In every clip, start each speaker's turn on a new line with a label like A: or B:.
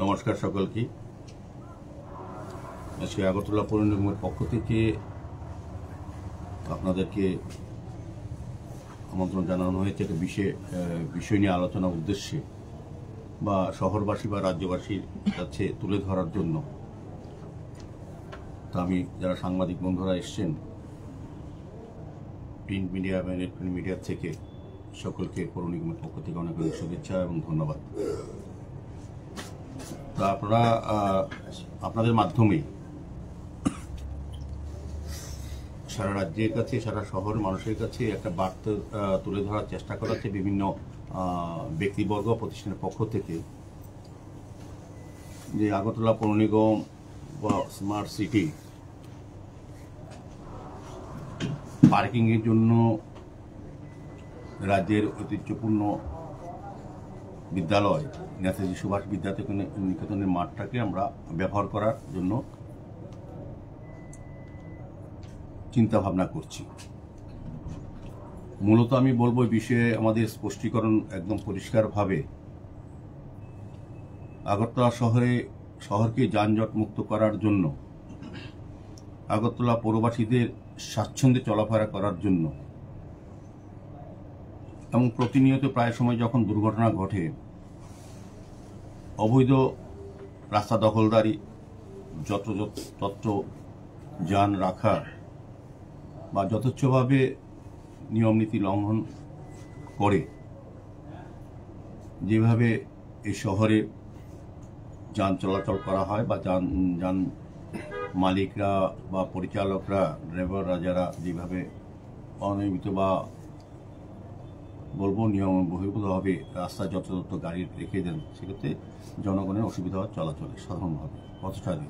A: নমস্কার সকলকে। আজকে আগরতলা পৌর নিগমের পক্ষ থেকে আপনাদেরকে আমন্ত্রণ জানানো হয়েছে একটা বিষয় নিয়ে আলোচনার উদ্দেশ্যে বা শহরবাসী বা রাজ্যবাসীর কাছে তুলে ধরার জন্য। তা আমি যারা সাংবাদিক বন্ধুরা এসছেন প্রিন্ট মিডিয়া এবং ইলেকট্রনিক মিডিয়া থেকে সকলকে পৌর নিগমের পক্ষ থেকে অনেক অনেক শুভেচ্ছা এবং ধন্যবাদ। তা আপনাদের মাধ্যমে সারা রাজ্যের কাছে, সারা শহরের মানুষের কাছে একটা বার্তা তুলে ধরার চেষ্টা করা হচ্ছে বিভিন্ন ব্যক্তিবর্গ প্রতিষ্ঠানের পক্ষ থেকে, যে আগরতলা পৌর নিগম বা স্মার্ট সিটি পার্কিংয়ের জন্য রাজ্যের ঐতিহ্যপূর্ণ বিদ্যালয় নেতাজি সুভাষ বিদ্যানিকেতনের মাঠটাকে আমরা ব্যবহার করার জন্য চিন্তা ভাবনা করছি। মূলত আমি বলবো এই বিষয়ে আমাদের স্পষ্টীকরণ একদম পরিষ্কারভাবে আগরতলা শহরকে যানজট মুক্ত করার জন্য, আগরতলা পৌরবাসীদের স্বাচ্ছন্দ্যে চলাফেরা করার জন্য এবং প্রতিনিয়ত প্রায় সময় যখন দুর্ঘটনা ঘটে, অবৈধ রাস্তা দখলদারি, যত্রতত্র যান রাখা বা যথেচ্ছভাবে নিয়মনীতি লঙ্ঘন করে যেভাবে এই শহরে যান চলাচল করা হয় বা যান মালিকরা বা পরিচালকরা, ড্রাইভাররা যারা যেভাবে অনিয়মিত বা বলবো নিয়ম বহির্ভূতভাবে রাস্তায় যত্রতত্র গাড়ি রেখে দেন, সেক্ষেত্রে জনগণের অসুবিধা হয় চলাচলে সাধারণভাবে পথচারী।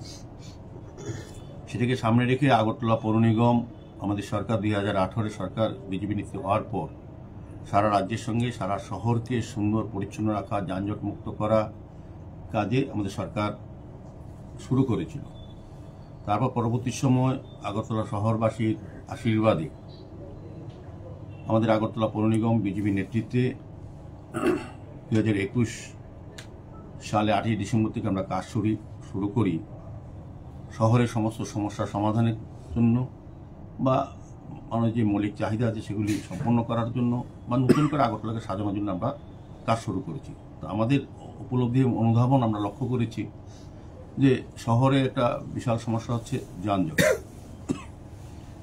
A: সেটাকে সামনে রেখে আগরতলা পৌর নিগম, আমাদের সরকার 2018 সরকার বিজেপি নেতৃত্ব হওয়ার পর সারা রাজ্যের সঙ্গে সারা শহরকে সুন্দর পরিচ্ছন্ন রাখা, যানজট মুক্ত করা কাজে আমাদের সরকার শুরু করেছিল। তারপর পরবর্তী সময় আগরতলা শহরবাসীর আশীর্বাদে আমাদের আগরতলা পৌর নিগম বিজেপি নেতৃত্বে 2021 সালে 8ই ডিসেম্বর থেকে আমরা কাজ শুরু করি শহরের সমস্ত সমস্যার সমাধানের জন্য বা আমাদের যে মৌলিক চাহিদা আছে সেগুলি সম্পন্ন করার জন্য বা নতুন করে আগরতলাকে সাজানোর জন্য আমরা কাজ শুরু করেছি। তো আমাদের উপলব্ধি অনুধাবন আমরা লক্ষ্য করেছি যে শহরে একটা বিশাল সমস্যা হচ্ছে যানজট।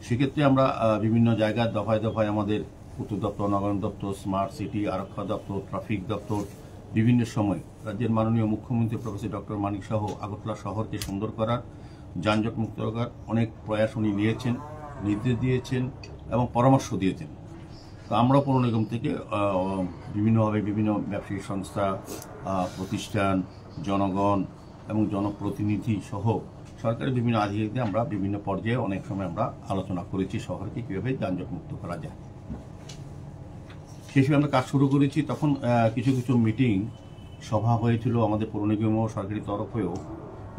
A: সেক্ষেত্রে আমরা বিভিন্ন জায়গায় দফায় দফায় আমাদের উত্তর দপ্তর, নগরায়ণ দপ্তর, স্মার্ট সিটি, আরক্ষা দপ্তর, ট্রাফিক দপ্তর বিভিন্ন সময় রাজ্যের মাননীয় মুখ্যমন্ত্রী প্রফেসর ডক্টর মানিক সহ আগরতলা শহরকে সুন্দর করার, যানজট মুক্ত করার অনেক প্রয়াস উনি নিয়েছেন, নির্দেশ দিয়েছেন এবং পরামর্শ দিয়েছেন। তো আমরা পৌর নিগম থেকে বিভিন্নভাবে বিভিন্ন ব্যবসায়িক সংস্থা, প্রতিষ্ঠান, জনগণ এবং জনপ্রতিনিধি সহ সরকারের বিভিন্ন আধিকারিকদের আমরা বিভিন্ন পর্যায়ে অনেক সময় আমরা আলোচনা করেছি শহরকে কীভাবে যানজট মুক্ত করা যায়। সেই হিসেবে আমরা কাজ শুরু করেছি। তখন কিছু কিছু মিটিং সভা হয়েছিল আমাদের পৌর নিগম ও সরকারি তরফেও,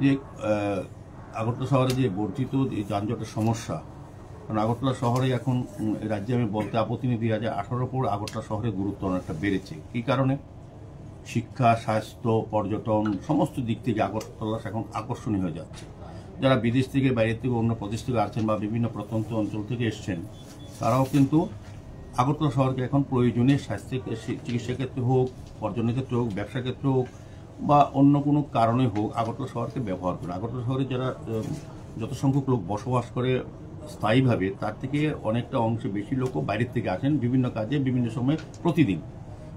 A: যে আগরতলা শহরে যে বর্ধিত যানজটের সমস্যা, কারণ আগরতলা শহরে এখন রাজ্যে আমি বলতে আপত্তি নেই, 2018 পর আগরতলা শহরের গুরুত্ব অনেকটা বেড়েছে। কী কারণে? শিক্ষা, স্বাস্থ্য, পর্যটন সমস্ত দিক থেকে আগরতলা এখন আকর্ষণীয় হয়ে যাচ্ছে। যারা বিদেশ থেকে, বাইরের থেকে, অন্য প্রদেশ থেকে আসছেন বা বিভিন্ন প্রত্যন্ত অঞ্চল থেকে এসছেন, তারাও কিন্তু আগরতলা শহরকে এখন প্রয়োজনীয় স্বাস্থ্য চিকিৎসা ক্ষেত্রে হোক, পর্যটনের ক্ষেত্রে হোক, ব্যবসা ক্ষেত্রে হোক বা অন্য কোনো কারণে হোক আগরতলা শহরকে ব্যবহার করে। আগরতলা শহরে যারা যত সংখ্যক লোক বসবাস করে স্থায়ীভাবে, তার থেকে অনেকটা অংশে বেশি লোকও বাইরের থেকে আসেন বিভিন্ন কাজে বিভিন্ন সময় প্রতিদিন।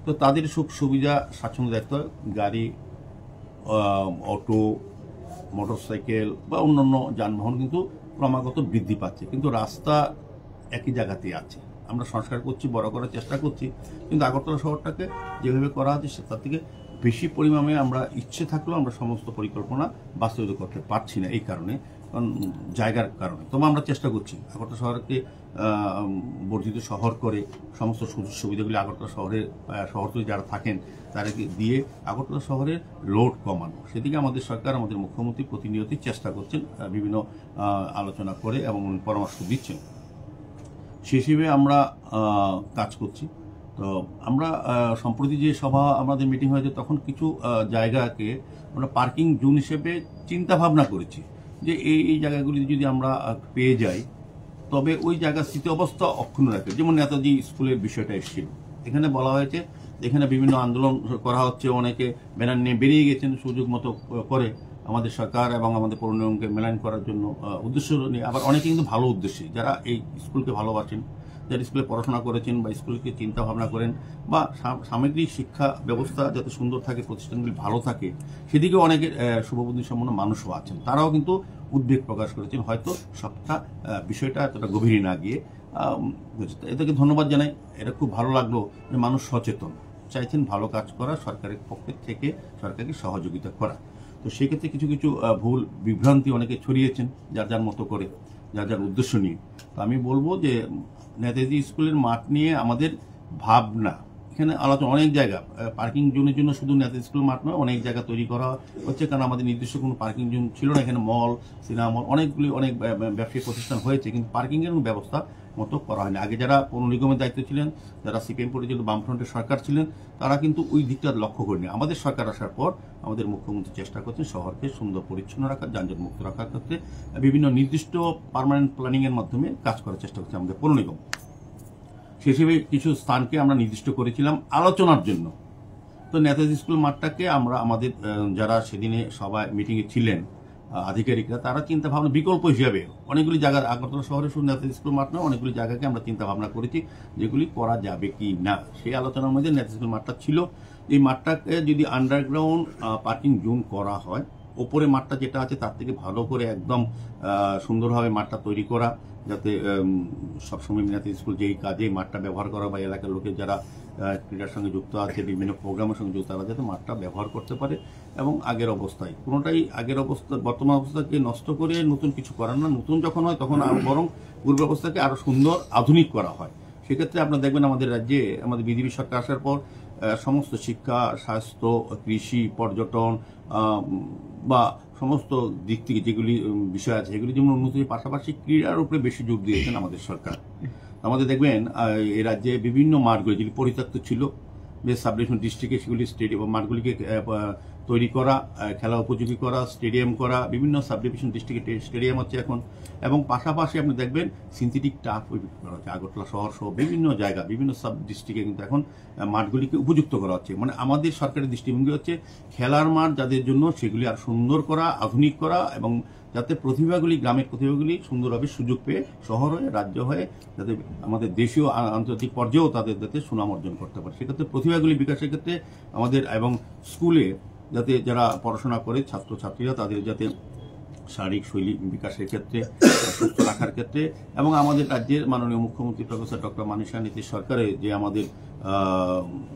A: তো তাদের সুখ সুবিধা স্বাচ্ছন্দ্য দেখতে হয়। গাড়ি, অটো, মোটরসাইকেল বা অন্যান্য যানবাহন কিন্তু ক্রমাগত বৃদ্ধি পাচ্ছে, কিন্তু রাস্তা একই জায়গাতেই আছে। আমরা সংস্কার করছি, বড় করার চেষ্টা করছি, কিন্তু আগরতলা শহরটাকে যেভাবে করা হচ্ছে তার থেকে বেশি পরিমাণে আমরা ইচ্ছে থাকলেও আমরা সমস্ত পরিকল্পনা বাস্তবায়িত করতে পারছি না, এই কারণে, কারণ জায়গার কারণে। তবে আমরা চেষ্টা করছি আগরতলা শহরকে বর্ধিত শহর করে সমস্ত সুযোগ সুবিধাগুলি আগরতলা শহরতলি যারা থাকেন তাদেরকে দিয়ে আগরতলা শহরের লোড কমানো। সেদিকে আমাদের সরকার, আমাদের মুখ্যমন্ত্রী প্রতিনিয়তই চেষ্টা করছেন, বিভিন্ন আলোচনা করে এবং পরামর্শ দিচ্ছেন। সেই হিসেবে আমরা কাজ করছি। তো আমরা সম্প্রতি যে সভা আমাদের মিটিং হয়েছে, তখন কিছু জায়গাকে আমরা পার্কিং জোন হিসেবে চিন্তা ভাবনা করেছি যে এই জায়গাগুলি যদি আমরা পেয়ে যাই তবে ওই জায়গার স্থিতি অবস্থা অক্ষুণ্ণ রাখবে। যেমন নেতাজি স্কুলের বিষয়টা এসেছিল, এখানে বলা হয়েছে এখানে বিভিন্ন আন্দোলন করা হচ্ছে, অনেকে ব্যানার নিয়ে বেরিয়ে গেছেন সুযোগ মতো করে আমাদের সরকার এবং আমাদের পৌর নিগমকে মেলাইন করার জন্য উদ্দেশ্য নিয়ে। আবার অনেকে কিন্তু ভালো উদ্দেশ্যে, যারা এই স্কুলকে ভালোবাসেন, যারা স্কুলে পড়াশোনা করেছেন বা স্কুলকে চিন্তা ভাবনা করেন বা সামগ্রিক শিক্ষা ব্যবস্থা যাতে সুন্দর থাকে, প্রতিষ্ঠানগুলি ভালো থাকে, সেদিকে অনেকে শুভবুদ্ধি সম্পন্ন মানুষও আছেন, তারাও কিন্তু উদ্বেগ প্রকাশ করেছেন, হয়তো সবটা বিষয়টা এতটা গভীরে না গিয়ে। এদেরকে ধন্যবাদ জানাই। এটা খুব ভালো লাগলো যে মানুষ সচেতন, চাইছেন ভালো কাজ করা, সরকারের পক্ষে থেকে সরকারকে সহযোগিতা করা। তো সেক্ষেত্রে কিছু কিছু ভুল বিভ্রান্তি অনেকে ছড়িয়েছেন যার যার মতো করে, যার যার উদ্দেশ্য নিয়ে। তো আমি বলবো যে নেতাজি স্কুলের মাঠ নিয়ে আমাদের ভাবনা, এখানে আলোচনা অনেক জায়গা পার্কিং জোনের জন্য শুধু নেতাজি স্কুল মাঠ নয়, অনেক জায়গা তৈরি করা হচ্ছে, কারণ আমাদের নির্দিষ্ট কোনো পার্কিং জোন ছিল না। এখানে মল, সিনেমা মল, অনেক ব্যবসায়িক প্রতিষ্ঠান হয়েছে, কিন্তু পার্কিংয়ের কোনো ব্যবস্থা মতো করা হয়নি। আগে যারা পৌর নিগমের দায়িত্ব ছিলেন, যারা সিপিএম পরিচালিত বামফ্রন্টের সরকার ছিলেন, তারা কিন্তু ওই দিকটা লক্ষ্য করেনি। আমাদের সরকার আসার পর আমাদের মুখ্যমন্ত্রী চেষ্টা করছেন শহরকে সুন্দর পরিচ্ছন্ন রাখার, যানজট মুক্ত রাখার ক্ষেত্রে বিভিন্ন নির্দিষ্ট পার্মানেন্ট প্ল্যানিংয়ের মাধ্যমে কাজ করার চেষ্টা করছে আমাদের পৌর নিগম। সে হিসেবে কিছু স্থানকে আমরা নির্দিষ্ট করেছিলাম আলোচনার জন্য। তো নেতাজি স্কুল মাঠটাকে আমরা আমাদের যারা সেদিনে সবাই মিটিংয়ে ছিলেন আধিকারিকরা, তারা চিন্তা ভাবনা বিকল্প হিসাবে অনেকগুলি জায়গা, আগরতলা শহরে শুধু নেতাজি স্কুল মাঠ নয়, অনেকগুলি জায়গাকে আমরা চিন্তা ভাবনা করেছি যেগুলি করা যাবে কি না। সেই আলোচনার মধ্যে নেতাজি স্কুল মাঠটা ছিল। এই মাঠটাকে যদি আন্ডারগ্রাউন্ড পার্কিং জোন করা হয়, ওপরে মাঠটা যেটা আছে তার থেকে ভালো করে একদম সুন্দরভাবে মাঠটা তৈরি করা, যাতে সবসময় নেতাজি স্কুল যেই কাজে মাঠটা ব্যবহার করা বা এলাকার লোকের যারা ক্রীড়ার সঙ্গে যুক্ত আছে, বিভিন্ন প্রোগ্রামের সঙ্গে যুক্ত, তারা যাতে মাঠটা ব্যবহার করতে পারে এবং আগের অবস্থায়, কোনোটাই আগের অবস্থা বর্তমান অবস্থাকে নষ্ট করে নতুন কিছু করার না, নতুন যখন হয় তখন আরও বরং পূর্ব অবস্থাকে আরও সুন্দর আধুনিক করা হয়। সেক্ষেত্রে আপনারা দেখবেন আমাদের রাজ্যে আমাদের বিজেপি সরকার আসার পর সমস্ত শিক্ষা, স্বাস্থ্য, কৃষি, পর্যটন বা সমস্ত দিক থেকে যেগুলি বিষয় আছে সেগুলি যেমন উন্নতির পাশাপাশি ক্রীড়ার উপরে বেশি জোর দিয়েছেন আমাদের সরকার। আমাদের দেখবেন এই রাজ্যে বিভিন্ন মাঠগুলি যেগুলি পরিত্যক্ত ছিল, বেশ সাব ডিভিশন ডিস্ট্রিক্টে সেগুলি স্টেডিয়াম মাঠগুলিকে তৈরি করা, খেলা উপযোগী করা, স্টেডিয়াম করা, বিভিন্ন সাব ডিভিশন ডিস্ট্রিক্টে স্টেডিয়াম হচ্ছে এখন। এবং পাশাপাশি আপনি দেখবেন সিনথেটিক টার্ফ করা হচ্ছে আগরতলা শহর সহ বিভিন্ন জায়গা, বিভিন্ন সাব ডিস্ট্রিক্টে কিন্তু এখন মাঠগুলিকে উপযুক্ত করা হচ্ছে। মানে আমাদের সরকারের দৃষ্টিভঙ্গি হচ্ছে খেলার মাঠ যাদের জন্য সেগুলি আর সুন্দর করা, আধুনিক করা, এবং যাতে প্রতিভাগুলি, গ্রামের প্রতিভাগুলি সুন্দরভাবে সুযোগ পেয়ে শহর হয়ে, রাজ্য হয়ে, যাতে আমাদের দেশীয় আন্তর্জাতিক পর্যায়েও তাদের যাতে সুনাম অর্জন করতে পারে। সেক্ষেত্রে প্রতিভাগুলি বিকাশের ক্ষেত্রে আমাদের এবং স্কুলে যাতে যারা পড়াশোনা করে ছাত্রছাত্রীরা তাদের যাতে শারীরিক শৈলী বিকাশের ক্ষেত্রে, সুস্থ রাখার ক্ষেত্রে, এবং আমাদের রাজ্যের মাননীয় মুখ্যমন্ত্রী প্রফেসর ডক্টর মানিক সাহা নীতিশ সরকারের যে আমাদের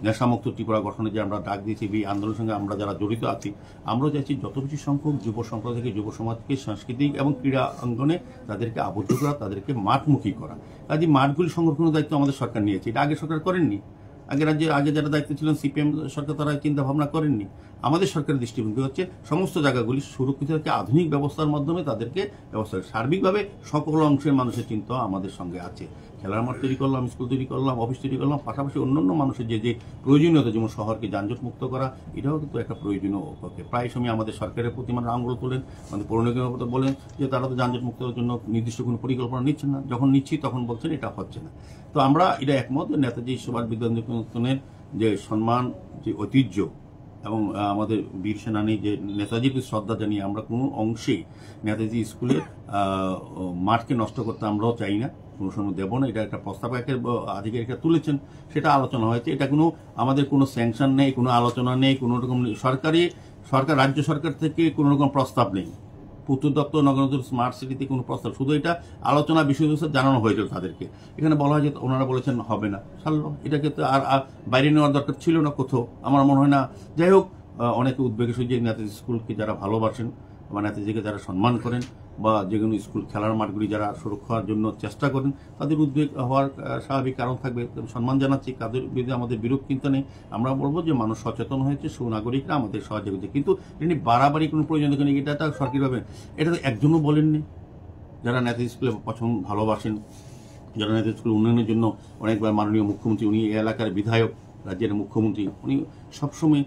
A: নেশামুক্ত ত্রিপুরা গঠনে যে আমরা ডাক দিয়েছি, এই আন্দোলনের সঙ্গে আমরা যারা জড়িত আছি, আমরা চাইছি যত বেশি সংখ্যক যুব সম্প্রদায় থেকে যুব সমাজকে সাংস্কৃতিক এবং ক্রীড়া অঙ্গনে তাদেরকে আবদ্ধ করা, তাদেরকে মাঠমুখী করা। কাজে মাঠগুলি সংরক্ষণের দায়িত্ব আমাদের সরকার নিয়েছে, এটা আগে সরকার করেননি। আগে যারা দায়িত্ব ছিলেন সিপিএম সরকার, তারা চিন্তা ভাবনা করেননি। আমাদের সরকারের দৃষ্টিভঙ্গি হচ্ছে সমস্ত জায়গাগুলি সুরক্ষিত থেকে আধুনিক ব্যবস্থার মাধ্যমে তাদেরকে ব্যবস্থা, সার্বিকভাবে সকল অংশের মানুষের চিন্তা আমাদের সঙ্গে আছে। খেলার মাঠ তৈরি করলাম, স্কুল তৈরি করলাম, অফিস তৈরি করলাম, পাশাপাশি অন্যান্য মানুষের যে প্রয়োজনীয়তা, যেমন শহরকে যানজট মুক্ত করা, এটাও কিন্তু একটা প্রয়োজনীয় পক্ষে। প্রায় সময় আমাদের সরকারের প্রতি মানে আঙুল তোলেন, আমাদের পৌর নিগমের কথা বলেন যে তারা তো যানজট মুক্তের জন্য নির্দিষ্ট কোনো পরিকল্পনা নিচ্ছেন না, যখন নিচ্ছি তখন বলছেন এটা হচ্ছে না। তো আমরা এটা একমত, নেতাজি সুভাষ বিদ্যানিকেতনের যে সম্মান, যে ঐতিহ্য এবং আমাদের বীর সেনানী যে নেতাজির শ্রদ্ধা জানিয়ে আমরা কোনো অংশেই নেতাজি স্কুলের মাঠকে নষ্ট করতে আমরাও চাই না, কোনো সময় দেব না। এটা একটা প্রস্তাব আধিকারিকরা তুলেছেন, সেটা আলোচনা হয়েছে। এটা কোনো আমাদের কোনো স্যাংশন নেই, কোনো আলোচনা নেই, কোনো রকম রাজ্য সরকার থেকে কোনো রকম প্রস্তাব নেই, পূর্ত দপ্তর, নগর স্মার্ট সিটিতে কোনো প্রস্তাব, শুধু এটা আলোচনা বিষয়বস্তু জানানো হয়েছিল তাদেরকে। এখানে বলা হয় যে ওনারা বলেছেন হবে না, ছাড়লো, এটাকে তো আর বাইরে নেওয়ার দরকার ছিল না কোথাও, আমার মনে হয় না। যাই হোক, অনেকে উদ্বেগের সঙ্গে নেতাজি স্কুলকে যারা ভালোবাসেন বা নেতাজিকে যারা সম্মান করেন বা যে কোনো স্কুল খেলার মাঠগুলি যারা সুরক্ষার জন্য চেষ্টা করেন, তাদের উদ্বেগ হওয়ার স্বাভাবিক কারণ থাকবে। সম্মান জানাচ্ছি, তাদের বিরুদ্ধে আমাদের বিরোধ কিন্তু নেই। আমরা বলবো যে মানুষ সচেতন হয়েছে, সুনাগরিকরা আমাদের সহযোগিতা, কিন্তু তিনি বাড়াবাড়ি কোনো প্রয়োজন দেখেন, এটা সরকারিভাবে এটা তো একজনও বলেননি। যারা নেতাজি স্কুলে ভালোবাসেন, যারা নেতাজি স্কুল উন্নয়নের জন্য অনেকবার মাননীয় মুখ্যমন্ত্রী, উনি এই এলাকার বিধায়ক, রাজ্যের মুখ্যমন্ত্রী, উনি সবসময়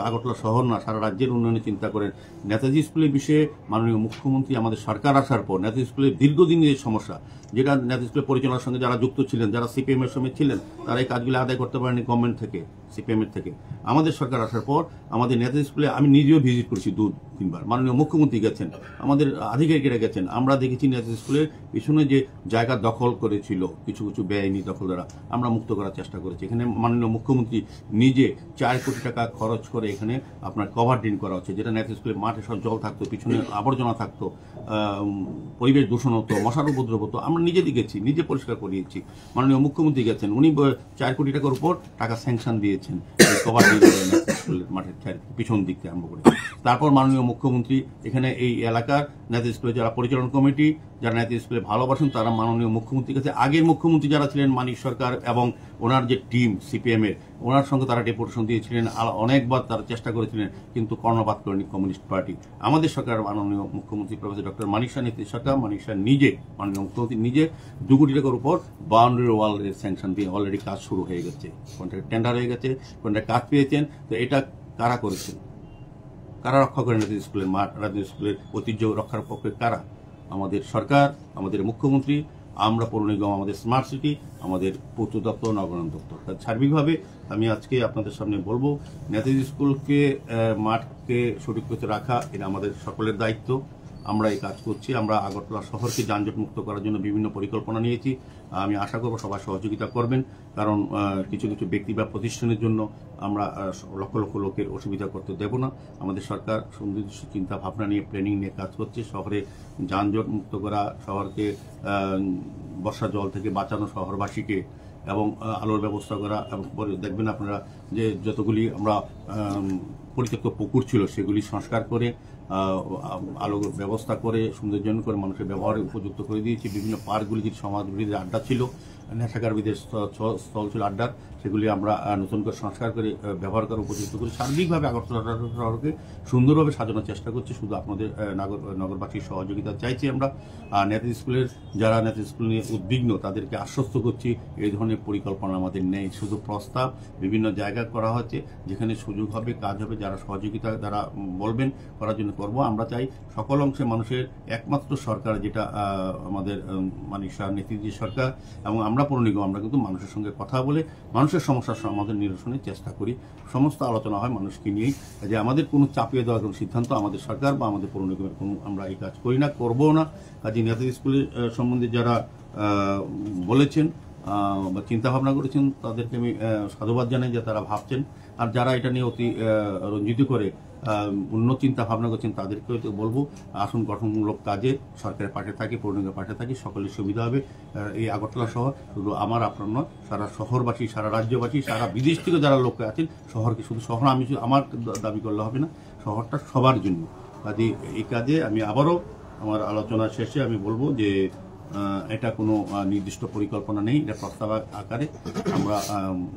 A: আগরতলা শহর না সারা রাজ্যের উন্নয়নে চিন্তা করেন। নেতাজি স্কুলের বিষয়ে মাননীয় মুখ্যমন্ত্রী আমাদের সরকার আসার পর নেতাজি স্কুলের দীর্ঘদিনের সমস্যা, যেটা নেতাজি স্কুলের পরিচালনার সঙ্গে যারা যুক্ত ছিলেন, যারা সিপিএমের সঙ্গে ছিলেন, তারা এই কাজগুলো আদায় করতে পারেনি গভর্নমেন্ট থেকে, সিপিএমের থেকে। আমাদের সরকার আসার পর আমাদের নেতাজি স্কুলে আমি নিজেও ভিজিট করছি 2-3 বার, মাননীয় মুখ্যমন্ত্রী গেছেন, আমাদের আধিকারিকেরা গেছেন। আমরা দেখেছি নেতাজি স্কুলের পিছনে যে জায়গা দখল করেছিল কিছু কিছু বেআইনি দখলদারা, আমরা মুক্ত করার চেষ্টা করেছি। এখানে মাননীয় মুখ্যমন্ত্রী নিজে 4 কোটি টাকা খরচ করে এখানে আপনার কভার ড্রেন করা হচ্ছে, যেটা নেতাজি স্কুলের মাঠে সব জল থাকতো, পিছনে আবর্জনা থাকতো, পরিবেশ দূষণ হতো, মশার উপদ্রব হতো, আমরা নিজে দেখেছি, নিজে পরিষ্কার করিয়েছি। মাননীয় মুখ্যমন্ত্রী গেছেন, উনি 4 কোটি টাকার উপর টাকা স্যাংশন দিয়েছেন কভার ড্রেন স্কুলের মাঠের পিছন দিক থেকে আরম্ভ করে। তারপর মাননীয় মুখ্যমন্ত্রী এখানে এই এলাকার নেতাজি স্কুলের যারা পরিচালন কমিটি, যারা নেতাজি স্কুলে ভালোবাসেন, তারা মাননীয় মুখ্যমন্ত্রীর কাছে আগের মুখ্যমন্ত্রী যারা ছিলেন মানিক সরকার এবং ওনার যে টিম সিপিএমের, ওনার সঙ্গে তারা ডেপুটেশন দিয়েছিলেন, অনেকবার তারা চেষ্টা করেছিলেন, কিন্তু কর্ণপাত করেনি কমিউনিস্ট পার্টি। আমাদের সরকার মাননীয় মুখ্যমন্ত্রী প্রফেসর ডক্টর মানিক শাহ নীতিশ সরকার, মানিক শাহ নিজে, মাননীয় মুখ্যমন্ত্রী নিজে 2 কোটি টাকার উপর বাউন্ডারি ওয়ালের স্যাংশন দিয়ে অলরেডি কাজ শুরু হয়ে গেছে, কন্ট্রাক্ট টেন্ডার হয়ে গেছে, কন্ট্রাক্ট কাজ পেয়েছেন। তো এটা কারা করেছেন, কারা রক্ষা করেন নেতাজি স্কুলের মাঠ, নেতাজি স্কুলের ঐতিহ্য রক্ষার পক্ষে কারা? আমাদের সরকার, আমাদের মুখ্যমন্ত্রী, আমরা পৌর নিগম, আমাদের স্মার্ট সিটি, আমাদের পূর্ত দপ্তর, নগরায়ণ দপ্তর। সার্বিকভাবে আমি আজকে আপনাদের সামনে বলবো, নেতাজি স্কুলকে মাঠকে সুরক্ষিত রাখা এটা আমাদের সকলের দায়িত্ব। আমরা এই কাজ করছি। আমরা আগরতলা শহরকে যানজট মুক্ত করার জন্য বিভিন্ন পরিকল্পনা নিয়েছি। আমি আশা করব সবাই সহযোগিতা করবেন, কারণ কিছু কিছু ব্যক্তি বা প্রতিষ্ঠানের জন্য আমরা লক্ষ লক্ষ লোকের অসুবিধা করতে দেব না। আমাদের সরকার সুনির্দিষ্ট চিন্তা ভাবনা নিয়ে, প্ল্যানিং নিয়ে কাজ করছে। শহরে যানজট মুক্ত করা, শহরকে বর্ষা জল থেকে বাঁচানো শহরবাসীকে, এবং আলোর ব্যবস্থা করা। এবং দেখবেন আপনারা যে যতগুলি আমরা পরিত্যক্ত পুকুর ছিল সেগুলি সংস্কার করে আলোর ব্যবস্থা করে সৌন্দর্যায়ন করে মানুষের ব্যবহারে উপযুক্ত করে দিয়েছি। বিভিন্ন পার্কগুলি যে সমাজবিরোধী আড্ডা ছিল, নেশাকারীদের স্থল ছিল আড্ডার, সেগুলি আমরা নতুন করে সংস্কার করে ব্যবহার করার উপযুক্ত করি। সার্বিকভাবে আগরতলা শহরকে সুন্দরভাবে সাজানোর চেষ্টা করছি। শুধু আপনাদের নগরবাসীর সহযোগিতা চাইছি আমরা। নেতাজি স্কুলের যারা নেতাজি স্কুল নিয়ে উদ্বিগ্ন, তাদেরকে আশ্বস্ত করছি এই ধরনের পরিকল্পনা আমাদের নেই। শুধু প্রস্তাব বিভিন্ন জায়গায় করা হচ্ছে, যেখানে সুযোগ হবে, কাজ হবে, যারা সহযোগিতা যারা বলবেন করার জন্য করব। আমরা চাই সকল অংশে মানুষের একমাত্র সরকার, যেটা আমাদের মানিক শাহ নেতৃত্বে সরকার, এবং আমরা পৌর নিগম, আমরা কিন্তু মানুষের সঙ্গে কথা বলে মানুষের সমস্যার সমাধান নিরসনের চেষ্টা করি। সমস্ত আলোচনা হয় মানুষকে নিয়েই, যে আমাদের কোনো চাপিয়ে দেওয়ার কোনো সিদ্ধান্ত আমাদের সরকার বা আমাদের পৌর নিগমের কোনো, আমরা এই কাজ করি না, করবো না। কাজে নেতাজি স্কুলের সম্বন্ধে যারা বলেছেন বা চিন্তা ভাবনা করেছেন, তাদেরকে আমি সাধুবাদ জানাই যে তারা ভাবছেন। আর যারা এটা নিয়ে অতি রঞ্জিত করে অন্য চিন্তা ভাবনা করছেন, তাদেরকে বলবো আসুন গঠনমূলক কাজে সরকারের পাশে থাকি, পৌর নিগমের পাশে থাকি, সকলের সুবিধা হবে। এই আগরতলা শহর শুধু আমার আপনার নয়, সারা শহরবাসী, সারা রাজ্যবাসী, সারা বিদেশ থেকে যারা লোক আছেন, শহরকে শুধু শহর আমি আমার দাবি করলে হবে না, শহরটা সবার জন্য। কাজে এই কাজে আমি আবারও আমার আলোচনা শেষে আমি বলবো যে এটা কোনো নির্দিষ্ট পরিকল্পনা নেই, এটা প্রস্তাব আকারে আমরা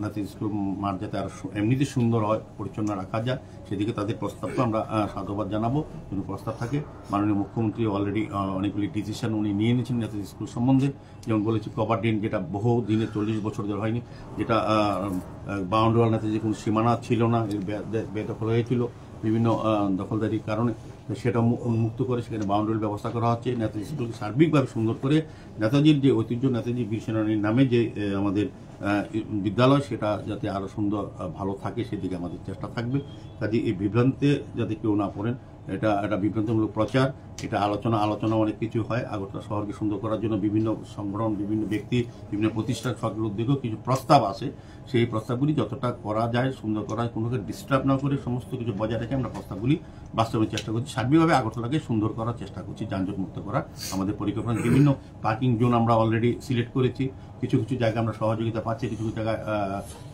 A: নেতাজি স্কুল মাঠ যাতে আরো এমনিতে সুন্দর হয়, পরিচ্ছন্ন রাখা যায়, সেদিকে তাদের প্রস্তাবটা আমরা সাধুবাদ জানাবো। কোনো প্রস্তাব থাকে, মাননীয় মুখ্যমন্ত্রী অলরেডি অনেকগুলি ডিসিশন উনি নিয়ে নিয়েছেন নেতাজি স্কুল সম্বন্ধে। যেমন বলেছি কভার ড্রেন, যেটা বহু দিনে 40 বছর ধরে হয়নি, যেটা বাউন্ডারি ওয়াল নেতাজি কোনো সীমানা ছিল না, বেদখল হয়েছিল বিভিন্ন দখলদারির কারণে, সেটা মুক্ত করে সেখানে বাউন্ডারির ব্যবস্থা করা হচ্ছে। নেতাজি স্কুলকে সার্বিকভাবে সুন্দর করে নেতাজির যে ঐতিহ্য, নেতাজি বীর সেনানীর নামে যে আমাদের বিদ্যালয়, সেটা যাতে আরো সুন্দর ভালো থাকে, সেদিকে আমাদের চেষ্টা থাকবে। কাজে এই বিভ্রান্তে যাতে কেউ না পড়েন, এটা একটা বিভ্রান্তমূলক প্রচার, এটা আলোচনা অনেক কিছু হয়। আগরতলা শহরকে সুন্দর করার জন্য বিভিন্ন সংগঠন, বিভিন্ন ব্যক্তি, বিভিন্ন প্রতিষ্ঠান, সরকারের উদ্যোগেও কিছু প্রস্তাব আছে। সেই প্রস্তাবগুলি যতটা করা যায়, সুন্দর করা, কোনোকে ডিস্টার্ব না করে সমস্ত কিছু বজায় রেখে আমরা প্রস্তাবগুলি বাস্তবায়নের চেষ্টা করছি। সার্বিকভাবে আগরতলাকে সুন্দর করার চেষ্টা করছি, যানজট মুক্ত করার আমাদের পরিকল্পনা। বিভিন্ন পার্কিং জোন আমরা অলরেডি সিলেক্ট করেছি, কিছু কিছু জায়গায় আমরা সহযোগিতা পাচ্ছি, কিছু কিছু জায়গায়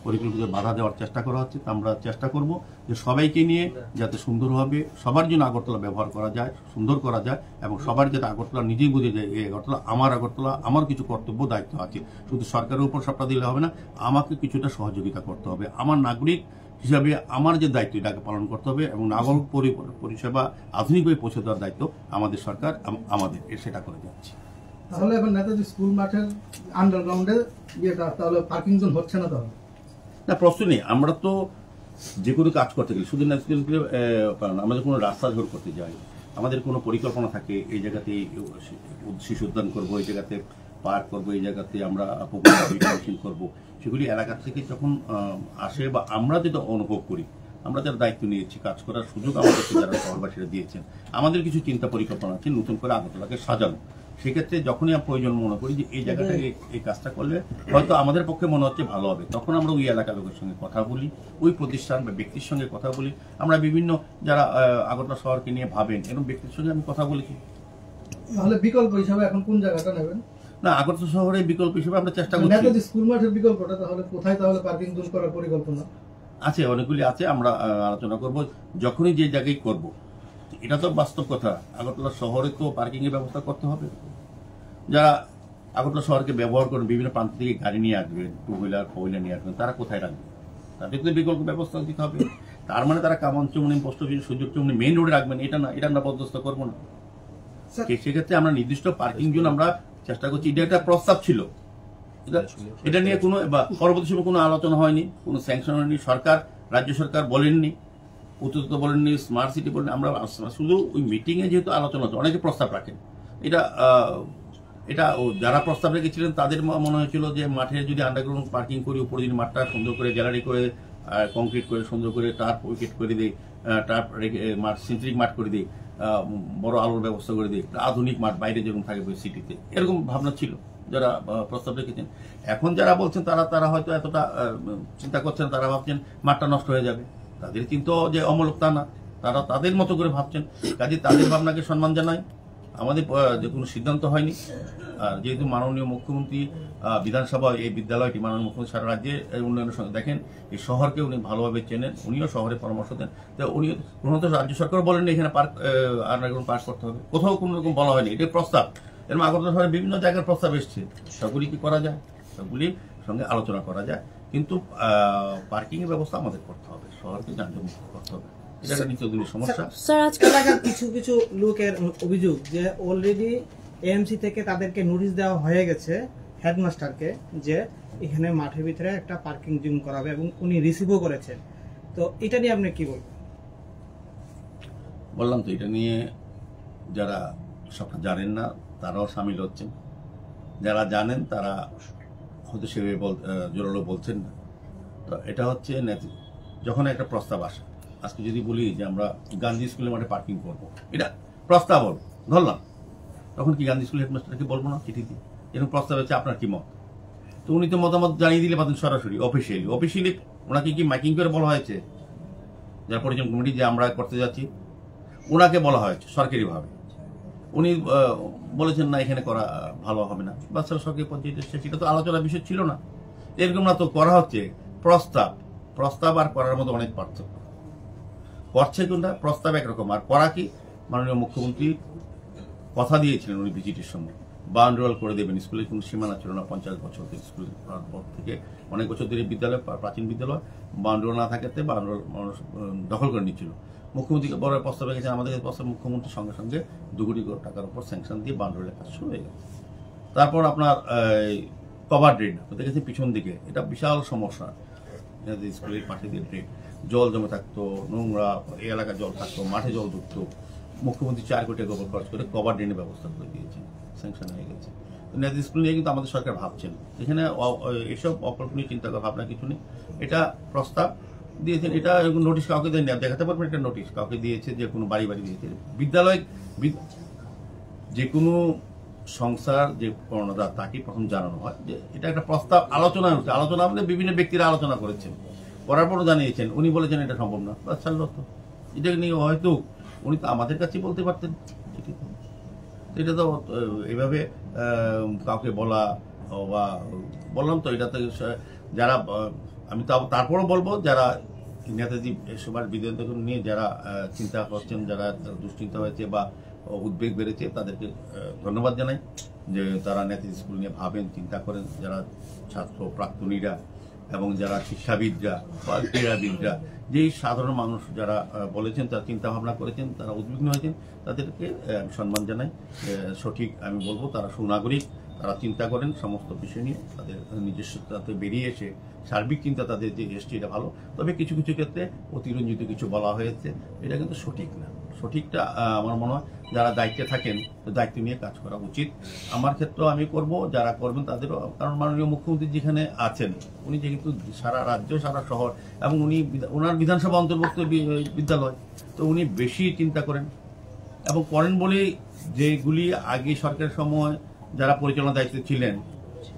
A: পরিকল্পিত বাধা দেওয়ার চেষ্টা করা হচ্ছে। আমরা চেষ্টা করব যে সবাইকে নিয়ে যাতে সুন্দরভাবে সবার জন্য আগরতলা ব্যবহার করা যায়, সুন্দর করা যায়, এবং সবার যাতে আগরতলা নিজেই বুঝে যায় এই আগরতলা আমার কিছু কর্তব্য দায়িত্ব আছে। শুধু সরকারের উপর সবটা দিলে হবে না, আমাকে কিছুটা সহযোগিতা করতে হবে। আমার নাগরিক হিসাবে আমার যে দায়িত্ব, এটাকে পালন করতে হবে, এবং নাগরিক পরিষেবা আধুনিকভাবে পৌঁছে দেওয়ার দায়িত্ব আমাদের সরকার, আমাদের সেটা করে যাচ্ছে।
B: তাহলে এখন নেতাজি স্কুল মাঠের আন্ডারগ্রাউন্ডে তাহলে পার্কিং জোন হচ্ছে না? তাহলে
A: না, প্রশ্ন নেই। আমরা তো যে কোনো কাজ করতে গেলে শুধু আমাদের কোনো রাস্তা ঝোড় করতে যাই, আমাদের কোনো পরিকল্পনা থাকে এই জায়গাতে শিশু উদ্যান করবো, এই জায়গাতে পার্ক করবো, এই জায়গাতে আমরা করবো, সেগুলি এলাকা থেকে যখন আসে বা আমরা যেটা অনুভব করি, আমরা যারা দায়িত্ব নিয়েছি কাজ করার সুযোগ আমাদেরকে যারা শহরবাসীরা দিয়েছেন, আমাদের কিছু চিন্তা পরিকল্পনা আছে নতুন করে আগরতলাকে সাজানো। সেক্ষেত্রে যখনই প্রয়োজন মনে করি যে এই জায়গাটা এই কাজটা করলে হয়তো আমাদের পক্ষে মনে হচ্ছে ভালো হবে, তখন আমরা ওই এলাকার লোকের সঙ্গে কথা বলি, ওই প্রতিষ্ঠান বা ব্যক্তির সঙ্গে কথা বলি। আমরা বিভিন্ন যারা আগরতলা শহরকে নিয়ে ভাবেন এরকম ব্যক্তির সঙ্গে আমি কথা বলেছি।
B: তাহলে বিকল্প হিসাবে এখন কোন জায়গাটা নেবেন?
A: না, আগরতলা শহরে বিকল্প হিসেবে আমরা চেষ্টা করছি।
B: নেতাজি স্কুল মাঠের বিকল্পটা তাহলে কোথায় তাহলে পার্কিং জোন করার পরিকল্পনা
A: আছে? অনেকগুলি আছে, আমরা আলোচনা করব যখনই যে জায়গায় করব। এটা তো বাস্তব কথা, আগরতলা শহরে তো পার্কিং এর ব্যবস্থা করতে হবে। যারা আগরতলা শহরকে ব্যবহার করেন, বিভিন্ন প্রান্ত থেকে গাড়ি নিয়ে আসবেন, 2 হুইলার 4 হুইলার নিয়ে আসবেন, তারা কোথায় রাখবেন? তাদের তো বিকল্প ব্যবস্থা দিতে হবে। তার মানে তারা কামানচৌমনি, পোস্ট অফিস, সুযোগ চৌমনি মেইন রোডে রাখবেন, এটা না, এটা আমরা বরদাস্ত করবো না। সেক্ষেত্রে আমরা নির্দিষ্ট পার্কিং জোন আমরা চেষ্টা করছি। এটা একটা প্রস্তাব ছিল, এটা নিয়ে কোনো পরবর্তী সময় কোনো আলোচনা হয়নি, কোনো স্যাংশন হয়নি। সরকার, রাজ্য সরকার বলেননি, উত্তর বলেননি, স্মার্ট সিটি বলেন। আমরা শুধু ওই মিটিং এ যেহেতু আলোচনা হচ্ছে, অনেকে প্রস্তাব রাখেন। এটা যারা প্রস্তাব রেখেছিলেন তাদের মনে হয়েছিল যে মাঠে যদি আন্ডারগ্রাউন্ড পার্কিং করি, উপরে যদি মাঠটা সুন্দর করে গ্যালারি করে কংক্রিট করে সুন্দর করে টার্প উইকেট করে দিই, টার্প মাঠ সিন্থেটিক মাঠ করে দিই, বড় আলোর ব্যবস্থা করে দিই, আধুনিক মাঠ বাইরে যেরকম থাকে সিটিতে, এরকম ভাবনা ছিল যারা প্রস্তাব রেখেছেন। এখন যারা বলছেন তারা হয়তো এতটা চিন্তা করছেন, তারা ভাবছেন মাঠটা নষ্ট হয়ে যাবে। তাদের চিন্তা যে অমূলক তা না, তারা তাদের মতো করে ভাবছেন। কাজে তাদের ভাবনাকে সম্মান জানাই। আমাদের যে কোনো সিদ্ধান্ত হয়নি। আর যেহেতু মাননীয় মুখ্যমন্ত্রী বিধানসভায় এই বিদ্যালয়টি, মাননীয় মুখ্যমন্ত্রী সারা রাজ্যের উন্নয়নের সঙ্গে দেখেন, এই শহরকে উনি ভালোভাবে চেনেন, উনিও শহরে পরামর্শ দেন। তো উনি প্রধানত রাজ্য সরকার বলেন এখানে পার্ক আন্ডারগ্রাউন্ড পার্ক করতে হবে, কোথাও কোনো রকম বলা হয়নি। এটা প্রস্তাব, এরকম আগরতলা শহরে বিভিন্ন জায়গার প্রস্তাব এসছে, সবগুলি কি করা যায়, সবগুলির সঙ্গে আলোচনা করা যায়। কিন্তু পার্কিং এর ব্যবস্থা আমাদের করতে হবে, শহরকে যানজট করতে হবে। এটা একটা নিত্যদিনের সমস্যা।
C: স্যার, আজকে এলাকার কিছু লোকের অভিযোগ যে অলরেডি এএমসি থেকে তাদেরকে নোটিশ দেওয়া হয়ে গেছে হেডমাস্টারকে, যে এখানে মাঠের ভিতরে একটা পার্কিং জোন করাবে, এবং উনি রিসিভও করেছেন। তো এটা নিয়ে আপনি কি বলবেন?
A: বললাম তো, এটা নিয়ে যারা সবটা জানেন না তারাও সামিল হচ্ছেন, যারা জানেন তারা হয়তো সেভাবে জোরালো বলছেন না। তো এটা হচ্ছে যখন একটা প্রস্তাব আসে, আজকে যদি বলি যে আমরা গান্ধী স্কুলের মাঠে পার্কিং করবো, এটা প্রস্তাব ধরলাম, তখন কি গান্ধী স্কুল হেডমাস্টারকে বলবো না চিঠি দিয়ে এরকম প্রস্তাব হচ্ছে, আপনার কি মত? তো উনি তো মতামত জানিয়ে দিলে পারেন সরাসরি অফিসিয়ালি। ওনাকে কি মাইকিং করে বলা হয়েছে যারা পরিচালন কমিটি যে আমরা করতে যাচ্ছি? ওনাকে বলা হয়েছে সরকারিভাবে। উনি বলেছেন না এখানে করা ভালো হবে না, বাচ্চা সরকারি পঞ্চায়েত এসছে, সেটা তো আলোচনার বিষয় ছিল না। এরকম না তো করা হচ্ছে প্রস্তাব আর করার মতো অনেক পার্থক্য। করছে কোনটা? প্রস্তাব একরকম, আর করা কি? মাননীয় মুখ্যমন্ত্রী কথা দিয়েছিলেন উনি ভিজিটের সময়, বাউন্ডারি ওয়াল করে দেবেন। স্কুলের কোনো সীমানা ছিল না, 50 বছর থেকে স্কুল পর থেকে অনেক বছর ধরে বিদ্যালয়, প্রাচীন বিদ্যালয়, বাউন্ডারি ওয়াল না থাকাতে বাউন্ডারি মানুষ দখল করে নিচ্ছিল। মুখ্যমন্ত্রীকে বড় প্রস্তাব রেখেছেন, আমাদের প্রস্তাব মুখ্যমন্ত্রীর সঙ্গে সঙ্গে 2 কোটি টাকার উপর স্যাংশন দিয়ে বাউন্ডারি কাজ শুরু হয়ে গেছে। তারপর আপনার কভার ড্রেন দেখেছি পিছন দিকে, এটা বিশাল সমস্যা। স্কুলের পাশে দিয়ে ড্রেন, জল জমে থাকতো, নোংরা, এই এলাকায় জল থাকতো, মাঠে জল ঢুকতো। মুখ্যমন্ত্রী 4 কোটি টাকা খরচ করে কভার ড্রেনের ব্যবস্থা করে দিয়েছেন, স্যাংশন হয়ে গেছে। নেতাজি স্কুল নিয়ে কিন্তু আমাদের সরকার ভাবছেন, এখানে এসব অকল্পনীয় চিন্তা করার ভাবনা কিছু নেই। এটা প্রস্তাব দিয়েছেন, এটা নোটিশ কাউকে দেয়নি, দেখাতে পারবেন একটা নোটিশ কাউকে দিয়েছে, যে কোনো বাড়ি দিয়েছে। বিদ্যালয় যে কোনো সংস্থার যে কর্ণধার তাকে প্রথম জানানো হয় যে এটা একটা প্রস্তাব আলোচনা হচ্ছে। আলোচনা আমাদের বিভিন্ন ব্যক্তিরা আলোচনা করেছেন, করার পরও জানিয়েছেন, উনি বলেছেন এটা সম্ভব না, বাস ছাড়লো। তো এটা নিয়ে হয়তো উনি তো আমাদের কাছেই বলতে পারতেন। এটা তো এইভাবে কাউকে বলা বা বললাম তো, এটা তো যারা, আমি তো তারপরও বলবো যারা নেতাজি সুভাষ বিদ্যালয় নিয়ে যারা চিন্তা করছেন, যারা দুশ্চিন্তা হয়েছে বা উদ্বেগ বেড়েছে, তাদেরকে ধন্যবাদ জানাই যে তারা নেতাজি স্কুল নিয়ে ভাবেন, চিন্তা করেন। যারা ছাত্র প্রাক্তনীরা এবং যারা শিক্ষাবিদরা বা ক্রীড়াবিদরা, যেই সাধারণ মানুষ যারা বলেছেন, তারা চিন্তা ভাবনা করেছেন, তারা উদ্বিগ্ন হয়েছেন, তাদেরকে সম্মান জানাই। সঠিক আমি বলবো তারা সুনাগরিক, তারা চিন্তা করেন সমস্ত বিষয় নিয়ে, তাদের নিজস্বতাতে বেরিয়ে এসে সার্বিক চিন্তা তাদের যে এসছে এটা ভালো। তবে কিছু কিছু ক্ষেত্রে অতিরঞ্জিত কিছু বলা হয়েছে, এটা কিন্তু সঠিক না। সঠিকটা আমার মনে হয় যারা দায়িত্বে থাকেন দায়িত্ব নিয়ে কাজ করা উচিত। আমার ক্ষেত্রেও আমি করব, যারা করবেন তাদেরও, কারণ মাননীয় মুখ্যমন্ত্রী যেখানে আছেন উনি যেহেতু সারা রাজ্য সারা শহর এবং উনি ওনার বিধানসভা অন্তর্ভুক্ত বিদ্যালয়, তো উনি বেশি চিন্তা করেন এবং করেন বলেই যেগুলি আগে সরকারের সময় যারা পরিচালনা দায়িত্বে ছিলেন,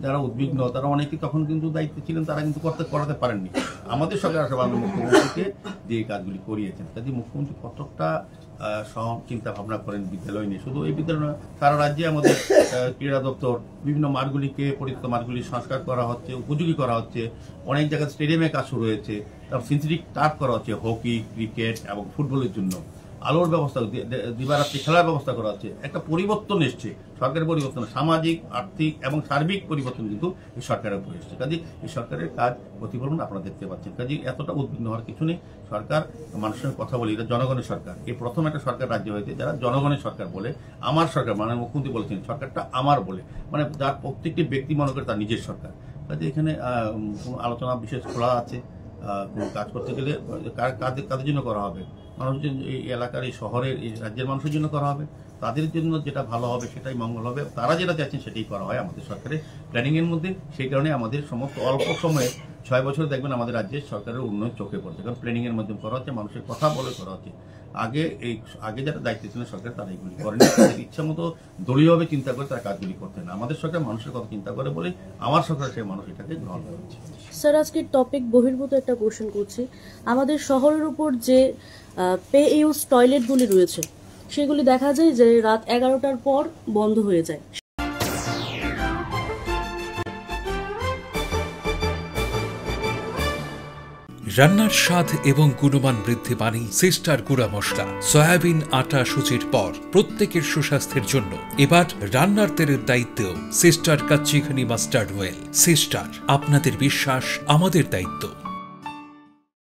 A: যারা উদ্বিগ্ন, তারা অনেকেই তখন কিন্তু দায়িত্বে ছিলেন, তারা কিন্তু করাতে পারেননি। আমাদের সরকার আসলে আমি মুখ্যমন্ত্রীকে দিয়ে কাজগুলি করিয়েছেন। কাজে মুখ্যমন্ত্রী কতটা চিন্তা ভাবনা করেন বিদ্যালয় নিয়ে, শুধু এই বিদ্যালয় নয়, সারা রাজ্যে আমাদের ক্রীড়া দপ্তর বিভিন্ন মাঠগুলিকে, পরিচিত মাঠগুলি সংস্কার করা হচ্ছে, উপযোগী করা হচ্ছে, অনেক জায়গায় স্টেডিয়ামে কাজ শুরু হয়েছে, তারপর সিনথেটিক টার্ফ করা হচ্ছে হকি, ক্রিকেট এবং ফুটবলের জন্য, আলোর ব্যবস্থা, দিবারাত্রি খেলার ব্যবস্থা করা হচ্ছে। একটা পরিবর্তন এসছে, সরকারের পরিবর্তন, সামাজিক, আর্থিক এবং সার্বিক পরিবর্তন কিন্তু এই সরকারের উপরে এসছে। কাজে এই সরকারের কাজ প্রতিফলন আপনারা দেখতে পাচ্ছেন। কাজে এতটা উদ্বিগ্ন হওয়ার কিছু নেই। সরকার মানুষের কথা বলি, এটা জনগণের সরকার। এই প্রথম একটা সরকার রাজ্য হয়েছে যারা জনগণের সরকার বলে, আমার সরকার, মানে মুখ্যমন্ত্রী বলেছেন সরকারটা আমার বলে, মানে যার প্রত্যেকটি ব্যক্তি মনে করে তার নিজের সরকার। কাজে এখানে কোনো আলোচনা বিশেষ খোলা আছে। কোনো কাজ করতে গেলে কাদের জন্য করা হবে, মানুষজন এই এলাকার, এই শহরের, এই রাজ্যের মানুষের জন্য করা হবে, তাদের জন্য যেটা ভালো হবে সেটাই মঙ্গল হবে, তারা যেটা চাচ্ছেন সেটাই করা হয় আমাদের সরকারের প্ল্যানিংয়ের মধ্যে। সেই কারণে আমাদের সমস্ত অল্প সময়ে 6 বছরে দেখবেন আমাদের রাজ্যের সরকারের উন্নয়ন চোখে পড়ছে, কারণ প্ল্যানিংয়ের মাধ্যমে করা হচ্ছে, মানুষের কথা বলে করা হচ্ছে। আগে যারা দায়িত্বে ছিলেন সরকার, তারা এইগুলি করেন, তাদের ইচ্ছা মতো দলীয়ভাবে চিন্তা করে তারা কাজগুলি করতেন না। আমাদের সরকার মানুষের কথা চিন্তা করে বলে আমার সরকার সেই মানুষ এটাকে গ্রহণ করেছে।
D: স্যার, আজকের টপিক বহির্ভূত একটা কোশ্চেন করছি। আমাদের শহরের উপর যে পে ইউজ টয়লেটগুলি রয়েছে সেগুলি দেখা যায় যে রাত 11টার পর বন্ধ হয়ে যায়।
E: রান্নার স্বাদ এবং গুণমান বৃদ্ধি পানি সিস্টার গুঁড়া মশলা, সয়াবিন আটা সুজির পর প্রত্যেকের সুস্বাস্থ্যের জন্য এবার রান্নার তেলের দায়িত্বেও sister kachi ghani mustard oil. Sister, আপনাদের বিশ্বাস আমাদের দায়িত্ব।